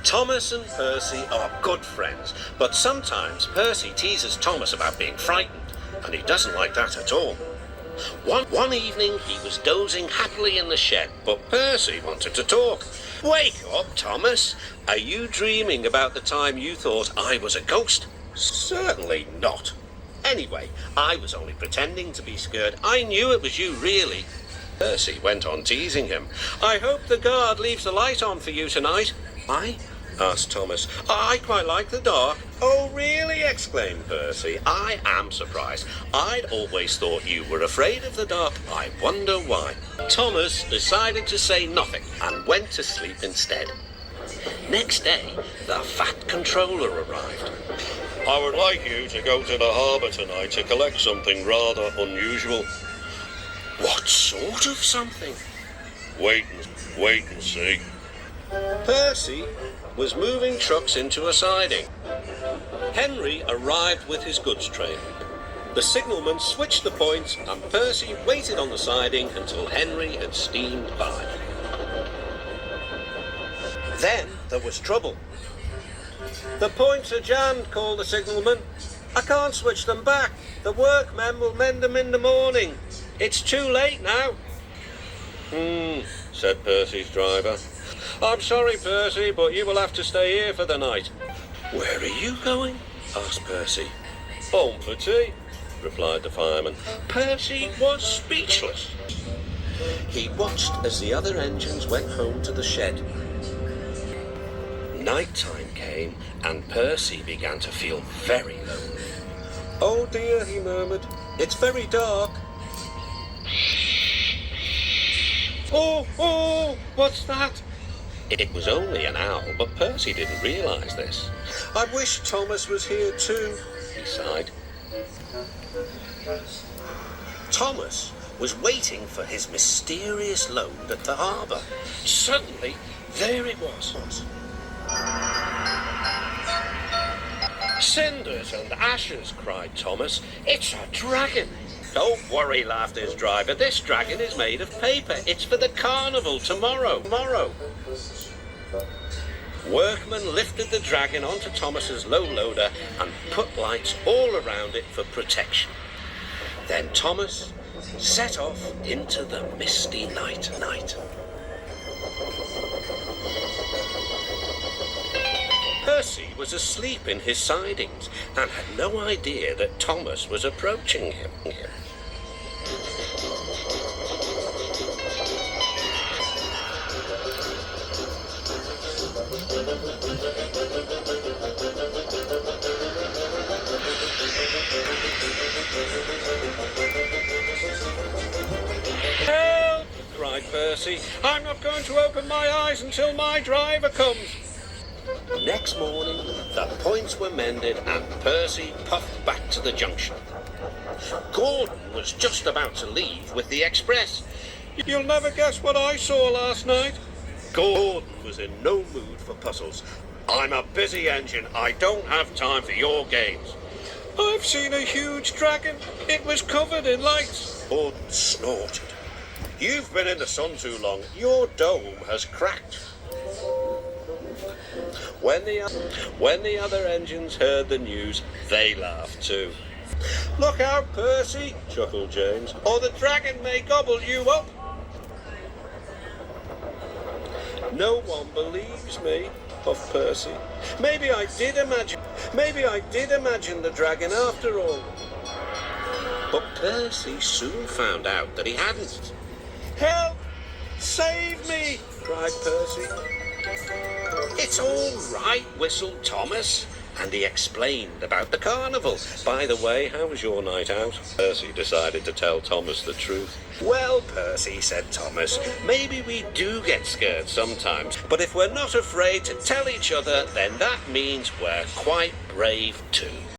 Thomas and Percy are good friends, but sometimes Percy teases Thomas about being frightened, and he doesn't like that at all. One evening he was dozing happily in the shed, but Percy wanted to talk. "Wake up, Thomas. Are you dreaming about the time you thought I was a ghost?" "Certainly not. Anyway, I was only pretending to be scared. I knew it was you, really." Percy went on teasing him. "I hope the guard leaves the light on for you tonight." "Why?" asked Thomas. "I quite like the dark." "Oh, really?" exclaimed Percy. "I am surprised. I'd always thought you were afraid of the dark. I wonder why." Thomas decided to say nothing and went to sleep instead. Next day, the Fat Controller arrived. "I would like you to go to the harbour tonight to collect something rather unusual." "What sort of something?" Wait and see." Percy was moving trucks into a siding. Henry arrived with his goods train. The signalman switched the points and Percy waited on the siding until Henry had steamed by. Then there was trouble. "The points are jammed," called the signalman. "I can't switch them back. The workmen will mend them in the morning. It's too late now." Said Percy's driver. "I'm sorry, Percy, but you will have to stay here for the night." "Where are you going?" asked Percy. "Home for tea," replied the fireman. Percy was speechless. He watched as the other engines went home to the shed. Night time came and Percy began to feel very lonely. "Oh dear," he murmured, "it's very dark." Oh, what's that?" It was only an owl, but Percy didn't realise this. "I wish Thomas was here too," he sighed. Thomas was waiting for his mysterious load at the harbour. Suddenly, there it was. "Cinders and ashes," cried Thomas. "It's a dragon." "Don't worry," laughed his driver. "This dragon is made of paper. It's for the carnival tomorrow. Workmen lifted the dragon onto Thomas's low loader and put lights all around it for protection. Then Thomas set off into the misty night. Percy was asleep in his sidings and had no idea that Thomas was approaching him. "Help!" cried Percy. "I'm not going to open my eyes until my driver comes." Next morning, the points were mended and Percy puffed back to the junction. Gordon was just about to leave with the express. "You'll never guess what I saw last night." Gordon was in no mood for puzzles. "I'm a busy engine. I don't have time for your games." "I've seen a huge dragon. It was covered in lights." Gordon snorted. "You've been in the sun too long. Your dome has cracked." When the other engines heard the news, they laughed too. "Look out, Percy," chuckled James, "or the dragon may gobble you up." "No one believes me," puffed Percy. Maybe I did imagine the dragon after all." But Percy soon found out that he hadn't. "Help! Save me!" cried Percy. "It's all right," whistled Thomas, and he explained about the carnival. "By the way, how was your night out?" Percy decided to tell Thomas the truth. "Well, Percy," said Thomas, "maybe we do get scared sometimes, but if we're not afraid to tell each other, then that means we're quite brave too."